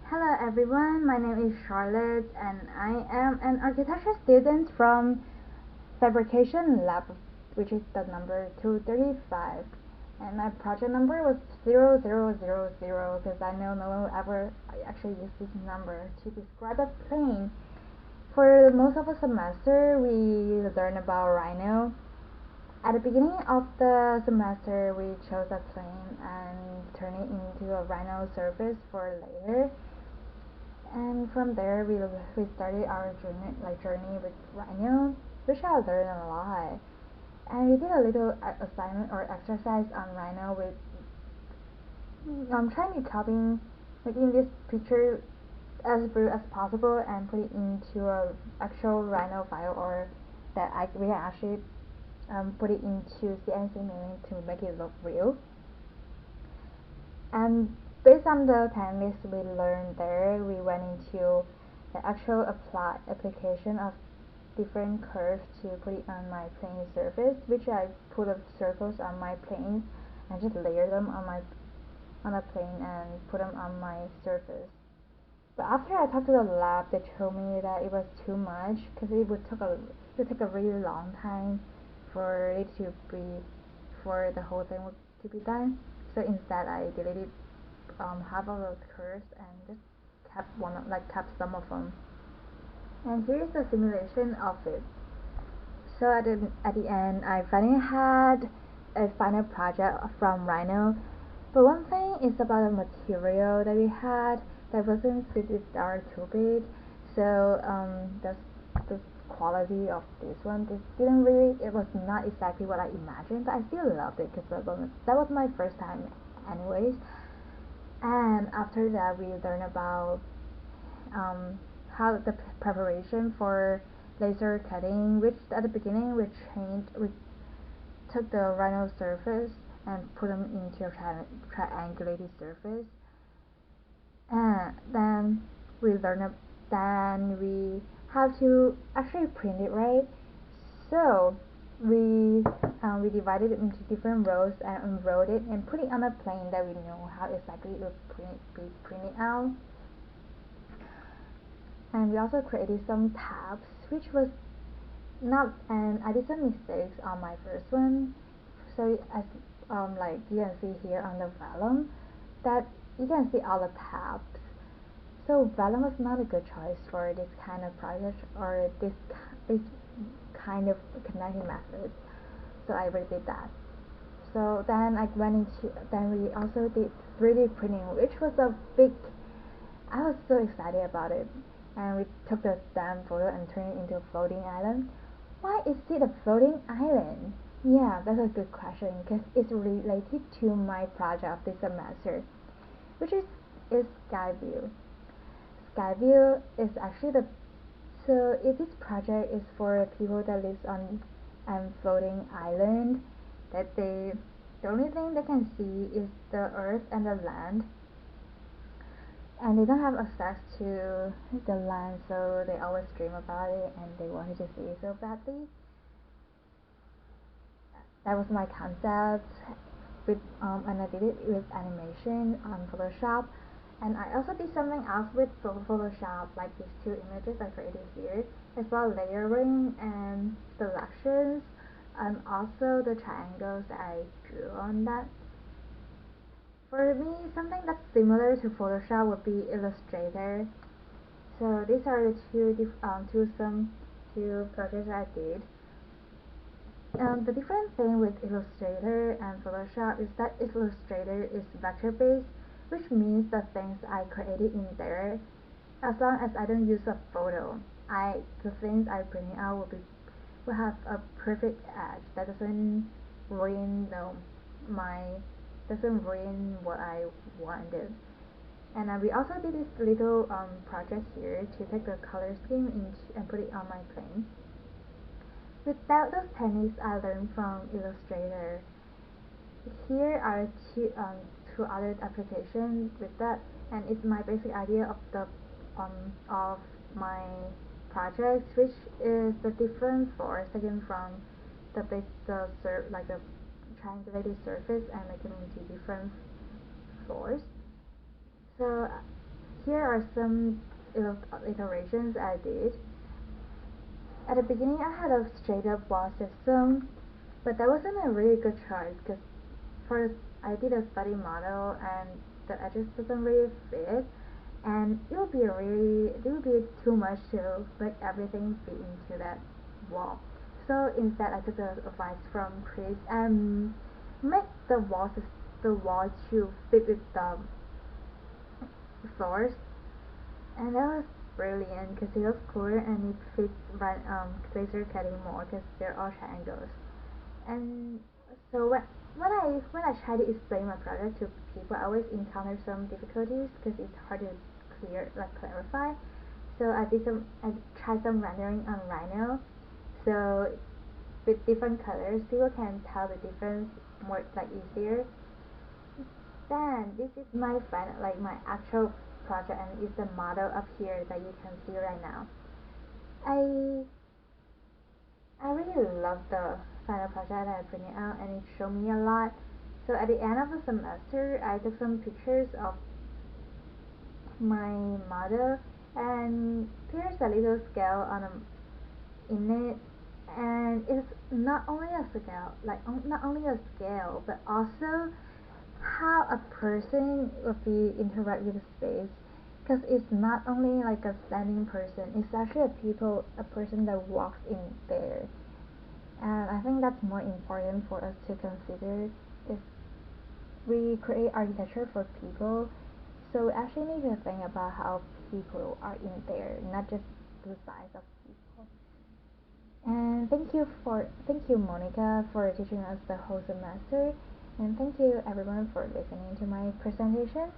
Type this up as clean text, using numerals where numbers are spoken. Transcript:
Hello everyone, my name is Charlotte and I am an architecture student from Fabrication Lab, which is the number 235. And my project number was 0000 because I know no one will ever actually use this number to describe a plane. For most of the semester, we learn about Rhino. At the beginning of the semester, we chose a plane and turned it into a Rhino surface for later. And from there, we started our journey with Rhino, which I learned a lot. And we did a little assignment or exercise on Rhino with trying to copying, making this picture as blue as possible and put it into a actual Rhino file, or we can actually put it into CNC milling to make it look real. And based on the techniques we learned there, we went into the actual application of different curves to put it on my plane surface, which I put up circles on my plane and just layer them on a plane and put them on my surface. But after I talked to the lab, they told me that it was too much because it would take a really long time for it to be for the whole thing to be done. So instead, I deleted half of those curves and just kept some of them. And here's the simulation of it. So at the end, I finally had a final project from Rhino. But one thing is about the material that we had that wasn't fit with our tube. So the quality of this one, it was not exactly what I imagined, but I still loved it because that was my first time anyways. And after that, we learned about how the preparation for laser cutting, which at the beginning we took the Rhino surface and put them into a triangulated surface, and then we have to actually print it, right? So we divided it into different rows and unrolled it and put it on a plane that we know how exactly it will be printed out. And we also created some tabs, which was not, and I did some mistakes on my first one. So as like you can see here on the vellum, that you can see all the tabs. So vellum was not a good choice for this kind of project or this kind of connecting method. So I redid that. So then we also did 3D printing, which was I was so excited about it. And we took the stem photo and turned it into a floating island. Why is it a floating island? Yeah, that's a good question because it's related to my project of this semester, which is Skyview. Skyview is actually this project is for people that lives on floating island that the only thing they can see is the earth and the land, and they don't have access to the land, so they always dream about it and they wanted to see it so badly. That was my concept and I did it with animation on Photoshop. And I also did something else with Photoshop, like these two images I created here, as well layering and selections, and also the triangles that I drew on that. For me, something that's similar to Photoshop would be Illustrator. So these are the two projects I did. The different thing with Illustrator and Photoshop is that Illustrator is vector based, which means the things I created in there, as long as I don't use a photo, the things I bring out will have a perfect edge that my doesn't ruin what I wanted. And we also did this little project here to take the color scheme and put it on my plane. Without those techniques I learned from Illustrator, here are two other applications with that, and it's my basic idea of my project, which is the different floors taken from the triangulated surface and make them into different floors. So here are some iterations I did. At the beginning, I had a straight up wall system, but that wasn't a really good choice because first I did a study model and the edges doesn't really fit, and it would be too much to make everything fit into that wall. So instead, I took the advice from Chris and make the wall to fit with the floors, and that was brilliant because it was cooler and it fits right laser cutting more because they're all triangles. And so when I try to explain my project to people, I always encounter some difficulties because it's hard to clarify. So I tried some rendering on Rhino. So with different colors, people can tell the difference more easier. Then this is my final my actual project, and it's the model up here that you can see right now. I I really love the final project that I printed out, and it showed me a lot. So at the end of the semester, I took some pictures of my model, and there's a little scale in it, and it's not only a scale, not only a scale, but also how a person would be interact with the space. Because it's not only like a standing person, it's actually a person that walks in there. And I think that's more important for us to consider if we create architecture for people. So we actually need to think about how people are in there, not just the size of people. And thank you Monica for teaching us the whole semester, and thank you everyone for listening to my presentation.